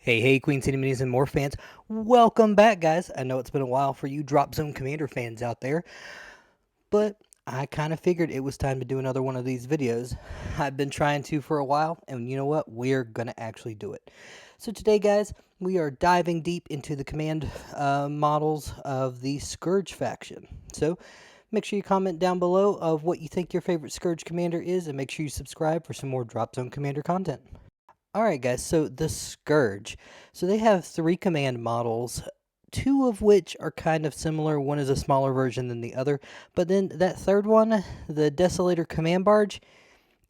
Hey, Queen City Minis and more fans. Welcome back, guys. I know it's been a while for you Dropzone Commander fans out there, but I kind of figured it was time to do another one of these videos. I've been trying to for a while, and you know what? We're going to actually do it. So today, guys, we are diving deep into the command models of the Scourge faction. So make sure you comment down below of what you think your favorite Scourge commander is, and make sure you subscribe for some more Dropzone Commander content. Alright guys, so the Scourge. So they have 3 command models, 2 of which are kind of similar. One is a smaller version than the other, but then that third one, the Desolator command barge,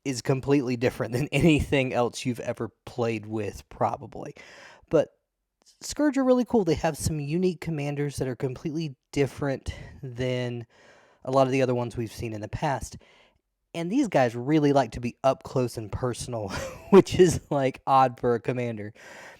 is completely different than anything else you've ever played with, probably. But Scourge are really cool. They have some unique commanders that are completely different than a lot of the other ones we've seen in the past. And these guys really like to be up close and personal, which is like odd for a commander.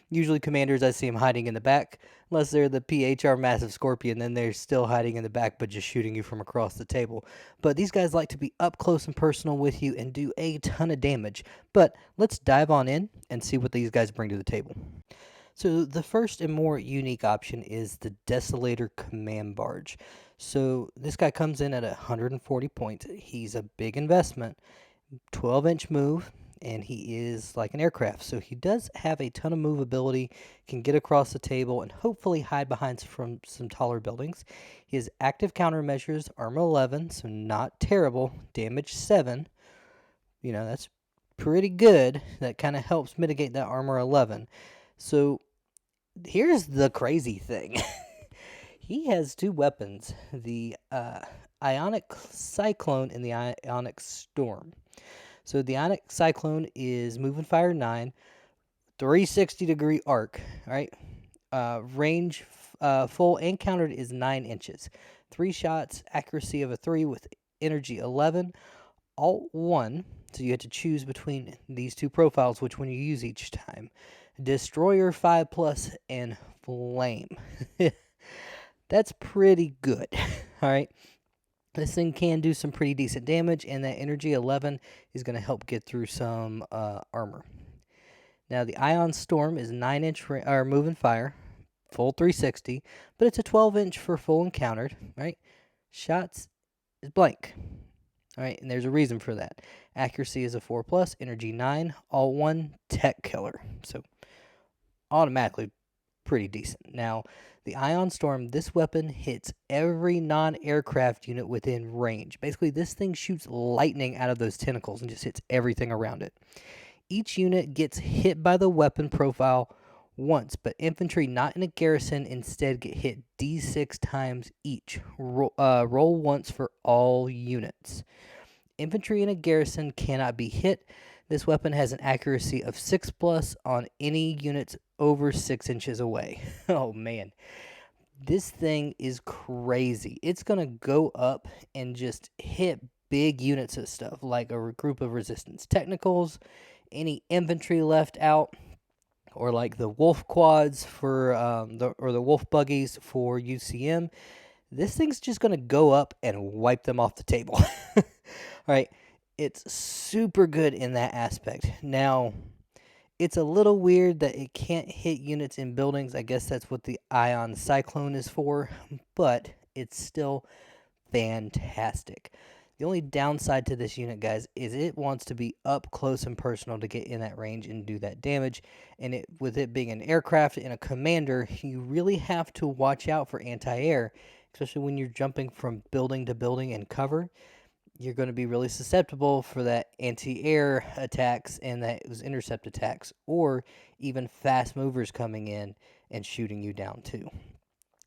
Usually commanders, I see them hiding in the back, unless they're the PHR Massive Scorpion, then they're still hiding in the back but just shooting you from across the table. But these guys like to be up close and personal with you and do a ton of damage. But let's dive on in and see what these guys bring to the table. So the first and more unique option is the Desolator Command Barge. So this guy comes in at 140 points. He's a big investment, 12-inch move, and he is like an aircraft. So he does have a ton of movability, can get across the table, and hopefully hide behind from some taller buildings. He has active countermeasures, armor 11, so not terrible, damage 7. That's pretty good. That kind of helps mitigate that armor 11. So here's the crazy thing. He has 2 weapons, the Ionic Cyclone and the Ionic Storm. So the Ionic Cyclone is move and fire 9, 360-degree arc, all right? Range full and countered is 9 inches. 3 shots, accuracy of a 3 with energy 11, alt 1. So you have to choose between these 2 profiles, which one you use each time. Destroyer 5+, and Flame. That's pretty good. All right. This thing can do some pretty decent damage, and that energy 11 is going to help get through some armor. Now, the Ion Storm is 9-inch move and fire, full 360, but it's a 12-inch for full and countered, right? Shots is blank. All right, and there's a reason for that. Accuracy is a 4+, energy 9, all 1, tech killer. So automatically pretty decent. Now, the Ion Storm, this weapon hits every non-aircraft unit within range. Basically, this thing shoots lightning out of those tentacles and just hits everything around it. Each unit gets hit by the weapon profile once, but infantry not in a garrison instead get hit d6 times each. Roll once for all units. Infantry in a garrison cannot be hit. This weapon has an accuracy of 6+ on any units over 6 inches away. Oh man, this thing is crazy. It's gonna go up and just hit big units of stuff like a group of resistance technicals, any infantry left out, or like the wolf quads for the wolf buggies for UCM. This thing's just gonna go up and wipe them off the table. All right, it's super good in that aspect. Now, it's a little weird that it can't hit units in buildings. I guess that's what the Ion Cyclone is for, but it's still fantastic. The only downside to this unit, guys, is it wants to be up close and personal to get in that range and do that damage. And with it being an aircraft and a commander, you really have to watch out for anti-air, especially when you're jumping from building to building in cover. You're going to be really susceptible for that anti-air attacks and those intercept attacks, or even fast movers coming in and shooting you down too.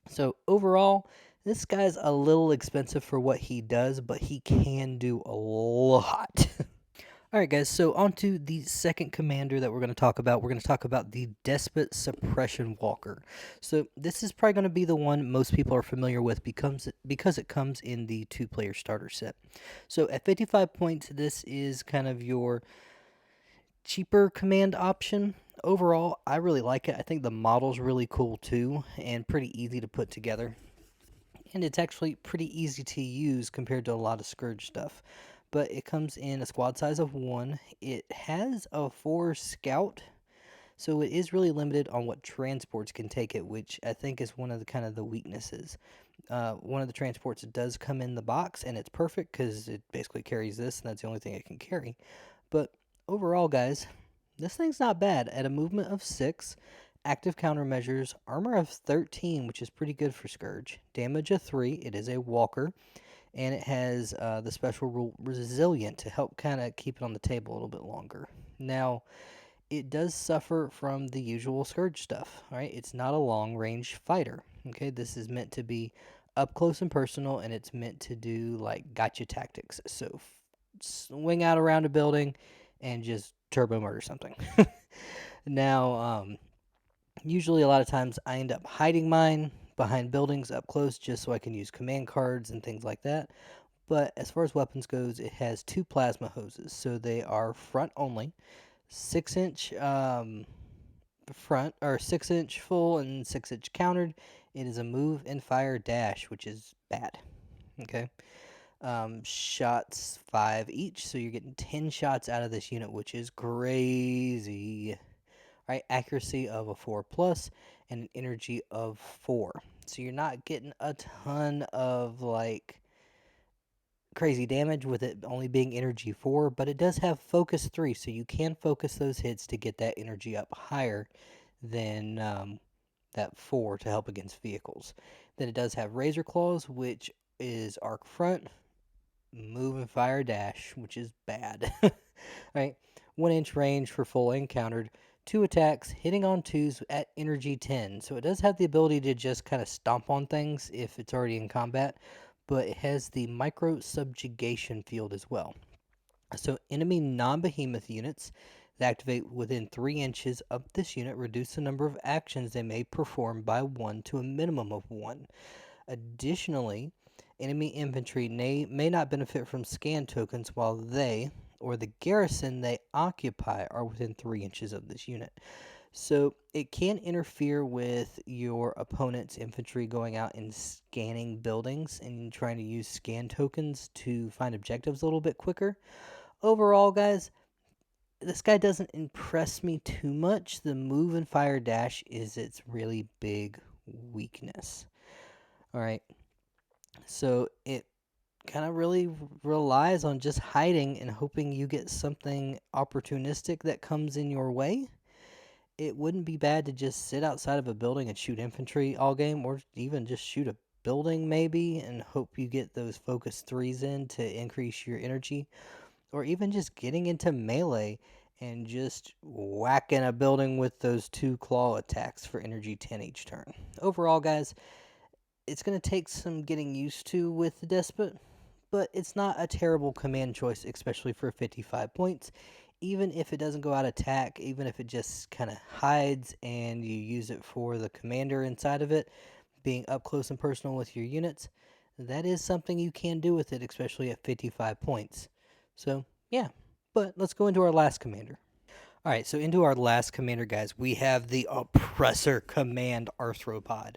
So overall, this guy's a little expensive for what he does, but he can do a lot. Alright guys, so on to the second commander that we're going to talk about. We're going to talk about the Despot Suppression Walker. So this is probably going to be the one most people are familiar with because it comes in the 2-player starter set. So at 55 points, this is kind of your cheaper command option. Overall, I really like it. I think the model's really cool too, and pretty easy to put together. And it's actually pretty easy to use compared to a lot of Scourge stuff. But it comes in a squad size of 1. It has a 4 scout, So it is really limited on what transports can take it, which I think is one of the kind of the weaknesses. One of the transports does come in the box, and it's perfect because it basically carries this, and that's the only thing it can carry. But overall, guys, this thing's not bad. At a movement of 6, active countermeasures, armor of 13, which is pretty good for Scourge, damage of 3, it is a walker, and it has the special rule Resilient to help kind of keep it on the table a little bit longer. Now, it does suffer from the usual Scourge stuff, right? It's not a long range fighter. Okay, this is meant to be up close and personal, and it's meant to do like gotcha tactics. So swing out around a building and just turbo murder something. Now, usually a lot of times I end up hiding mine behind buildings up close just so I can use command cards and things like that. But as far as weapons goes, it has 2 plasma hoses, so they are front only. 6-inch front, or 6-inch full and 6-inch countered. It is a move and fire dash, which is bad. Okay. Shots 5 each, so you're getting 10 shots out of this unit, which is crazy. Right, accuracy of a 4 plus and an energy of 4. So you're not getting a ton of like crazy damage with it only being energy 4, but it does have focus 3, so you can focus those hits to get that energy up higher than that 4 to help against vehicles. Then it does have razor claws, which is arc front, move and fire dash, which is bad. Right, 1-inch range for full and countered, 2 attacks, hitting on 2s at energy 10. So it does have the ability to just kind of stomp on things if it's already in combat, but it has the micro subjugation field as well. So enemy non-behemoth units that activate within 3 inches of this unit reduce the number of actions they may perform by 1 to a minimum of 1. Additionally, enemy infantry may not benefit from scan tokens while they, or the garrison they occupy, are within 3 inches of this unit. So it can interfere with your opponent's infantry going out and scanning buildings and trying to use scan tokens to find objectives a little bit quicker. Overall, guys, this guy doesn't impress me too much. The move and fire dash is its really big weakness. All right. So it kind of really relies on just hiding and hoping you get something opportunistic that comes in your way. It wouldn't be bad to just sit outside of a building and shoot infantry all game, or even just shoot a building maybe and hope you get those focus 3s in to increase your energy, or even just getting into melee and just whacking a building with those 2 claw attacks for energy 10 each turn. Overall, guys, it's going to take some getting used to with the Despot, but it's not a terrible command choice, especially for 55 points. Even if it doesn't go out attack, even if it just kind of hides and you use it for the commander inside of it, being up close and personal with your units, that is something you can do with it, especially at 55 points. So, yeah. But let's go into our last commander. All right, so into our last commander, guys, we have the Oppressor Command Arthropod.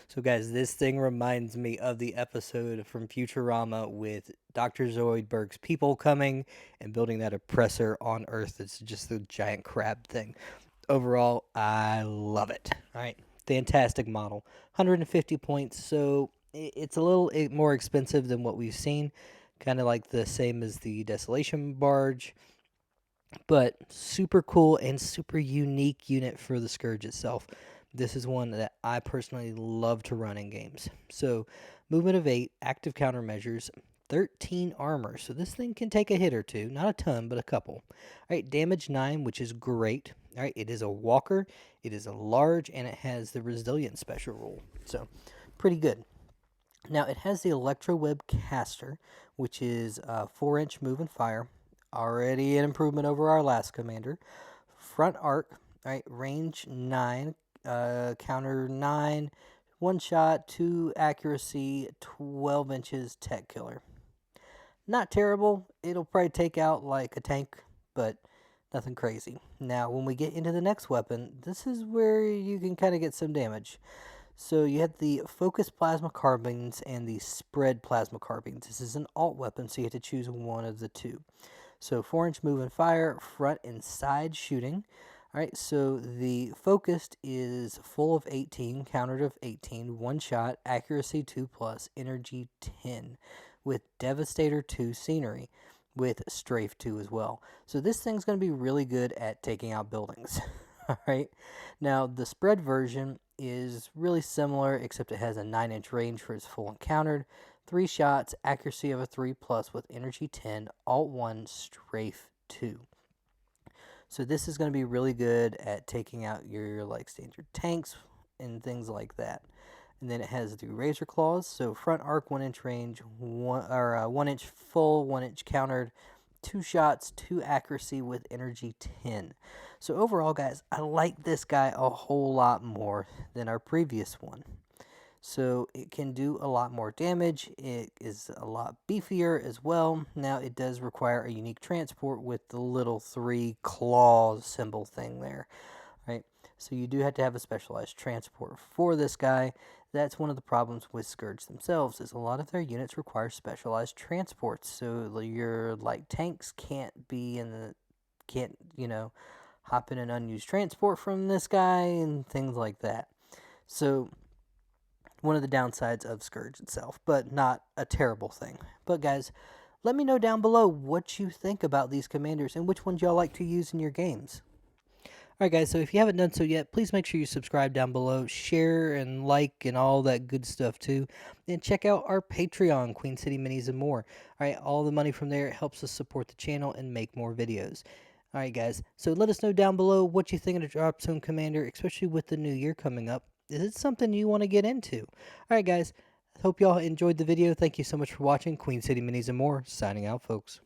So, guys, this thing reminds me of the episode from Futurama with Dr. Zoidberg's people coming and building that oppressor on Earth. It's just the giant crab thing. Overall, I love it. All right, fantastic model. 150 points, so it's a little more expensive than what we've seen. Kind of like the same as the Desolation barge, but super cool and super unique unit for the Scourge itself. This is one that I personally love to run in games. So, movement of 8, active countermeasures, 13 armor. So, this thing can take a hit or two. Not a ton, but a couple. All right, damage 9, which is great. All right, it is a walker, it is a large, and it has the resilient special rule. So, pretty good. Now, it has the Electroweb Caster, which is 4-inch move and fire. Already an improvement over our last commander. Front arc, all right, range 9, counter 9, 1 shot, 2 accuracy, 12 inches, tech killer. Not terrible. It'll probably take out like a tank, but nothing crazy. Now, when we get into the next weapon, this is where you can kind of get some damage. So you have the focus plasma carbines and the spread plasma carbines. This is an alt weapon, so you have to choose one of the two. So 4-inch move and fire, front and side shooting. Alright, so the focused is full of 18, countered of 18, one shot, accuracy 2 plus, energy 10, with Devastator 2 scenery, with strafe 2 as well. So this thing's going to be really good at taking out buildings. Alright, now the spread version is really similar, except it has a 9-inch range for its full and countered, 3 shots, accuracy of a 3 plus, with energy 10, alt 1, strafe 2. So this is going to be really good at taking out your like standard tanks and things like that. And then it has the razor claws, so front arc 1-inch range, 1-inch full, 1-inch countered, 2 shots, 2 accuracy with energy 10. So overall, guys, I like this guy a whole lot more than our previous one. So it can do a lot more damage. It is a lot beefier as well. Now it does require a unique transport with the little 3 claws symbol thing there, right? So you do have to have a specialized transport for this guy. That's one of the problems with Scourge themselves, is a lot of their units require specialized transports. So your light tanks can't, hop in an unused transport from this guy and things like that. So one of the downsides of Scourge itself, but not a terrible thing. But guys, let me know down below what you think about these commanders and which ones y'all like to use in your games. Alright guys, so if you haven't done so yet, please make sure you subscribe down below, share and like and all that good stuff too. And check out our Patreon, Queen City Minis and more. Alright, all the money from there helps us support the channel and make more videos. Alright guys, so let us know down below what you think of the Dropzone Commander, especially with the new year coming up. Is it something you want to get into? Alright guys, hope y'all enjoyed the video. Thank you so much for watching. Queen City Minis and more, signing out folks.